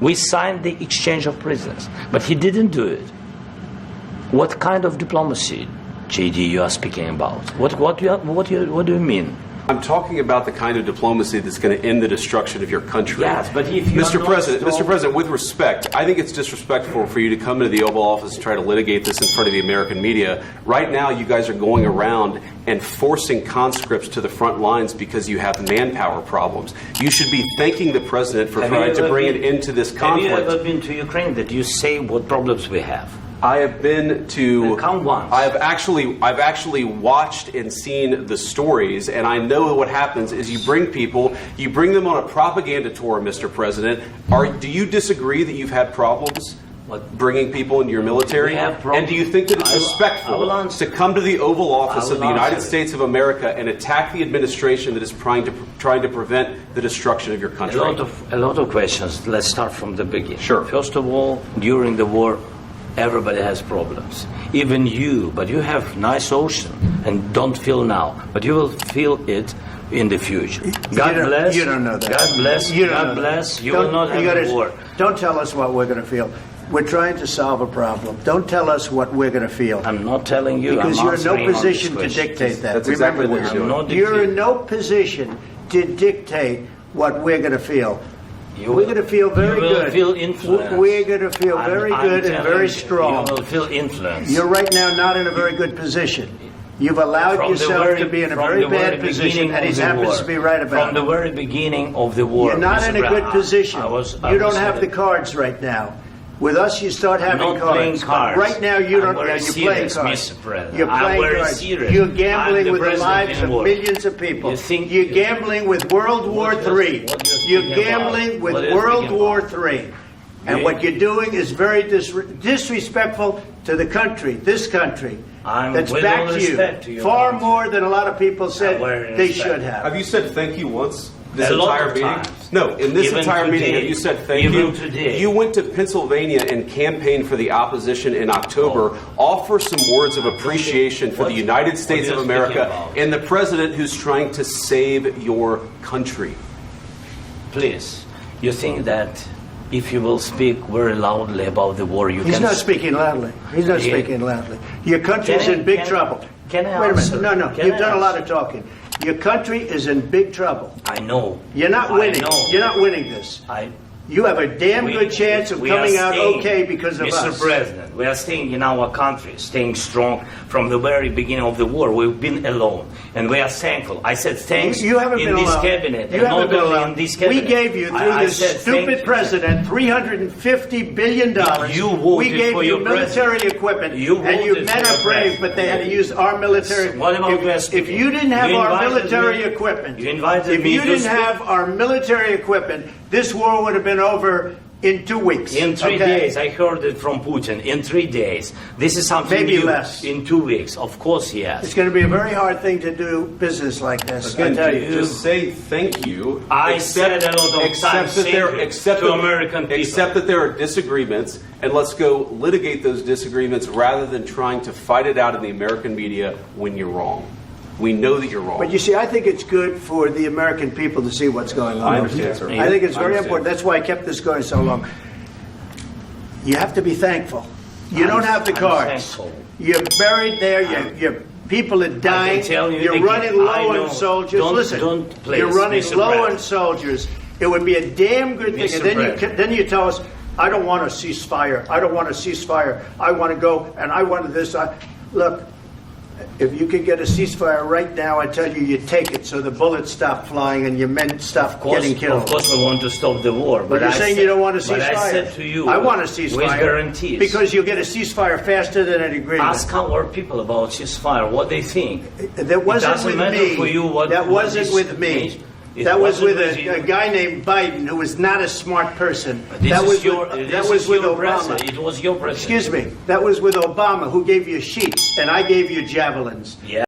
We signed the exchange of prisoners, but he didn't do it. What kind of diplomacy, JD, you are speaking about? What do you mean? I'm talking about the kind of diplomacy that's going to end the destruction of your country. Yes, but if you Mr. President, with respect, I think it's disrespectful for you to come into the Oval Office and try to litigate this in front of the American media. Right now, you guys are going around and forcing conscripts to the front lines because you have manpower problems. You should be thanking the President for trying to bring an end to this conflict. Have you ever been to Ukraine that you say what problems we have? I have been to. Count once. I've actually watched and seen the stories, and I know what happens is you bring them on a propaganda tour, Mr. President. Do you disagree that you've had problems bringing people into your military? And do you think that it's respectful to come to the Oval Office of the United States of America and attack the administration that is trying to prevent the destruction of your country? A lot of questions. Let's start from the beginning. Sure. First of all, during the war, everybody has problems, even you, but you have nice ocean and don't feel now, but you will feel it in the future. God bless. You don't know that. God bless. God bless. You will not have a war. Don't tell us what we're going to feel. We're trying to solve a problem. Don't tell us what we're going to feel. I'm not telling you. Because you're in no position to dictate that. That's exactly what you're doing. You're in no position to dictate what we're going to feel. We're going to feel very good. You will feel influence. We're going to feel very good and very strong. You will feel influence. You're right now not in a very good position. You've allowed yourself to be in a very bad position, and he happens to be right about it. From the very beginning of the war. You're not in a good position. You don't have the cards right now. With us, you start having cards. Right now, you don't. You're playing cards. You're playing cards. You're gambling with the lives of millions of people. You're gambling with World War III. You're gambling with World War III. And what you're doing is very disrespectful to the country, this country, that's backed you far more than a lot of people said they should have. Have you said thank you once? This entire meeting? No, in this entire meeting, have you said thank you? Today. You went to Pennsylvania and campaigned for the opposition in October. Offer some words of appreciation for the United States of America and the president who's trying to save your country. Please, you think that if you will speak very loudly about the war, you can... He's not speaking loudly. He's not speaking loudly. Your country's in big trouble. Can I Wait a answer? minute. No. You've done a lot of talking. Your country is in big trouble. I know. You're not winning. You're not winning this. You have a damn good chance of coming out okay because of us. Mr. President, we are staying in our country, staying strong from the very beginning of the war. We've been alone, and we are thankful. I said thanks you haven't in been this alone. cabinet. You haven't been alone. In this cabinet. We gave you, through this stupid president, $350 billion. You voted we gave for you your military president. equipment, and your men are brave, but they had to use our military. What about if you didn't have our military equipment, if you didn't have our military equipment, this war would have been over in 2 weeks. In 3 days. I heard it from Putin. In 3 days. This is something maybe new. Less. In 2 weeks. Of course, yes. It's going to be a very hard thing to do business like this. Again, I tell you. Just say thank you. I said a lot of times to American people. Accept that there are disagreements, and let's go litigate those disagreements rather than trying to fight it out in the American media when you're wrong. We know that you're wrong. But you see, I think it's good for the American people to see what's going on. I understand, sir. I think it's very important. That's why I kept this going so long. You have to be thankful. You don't have the cards. You're buried there. Your people are dying. You're running low on soldiers. Listen, you're running low on soldiers. It would be a damn good thing. And then you tell us, I don't want a ceasefire. I don't want a ceasefire. I want to go and I want this. Look. If you could get a ceasefire right now, I tell you, you take it so the bullets stop flying and your men stop getting killed. Of course, we want to stop the war. But you're saying you don't want a ceasefire. But I said to you, I want a ceasefire. With guarantees. Because you'll get a ceasefire faster than an agreement. Ask our people about ceasefire, what they think. That wasn't with me. That wasn't with me. That was with a guy named Biden who was not a smart person. That was with Obama. It was your president. Excuse me. That was with Obama who gave you sheets and I gave you javelins. Yeah.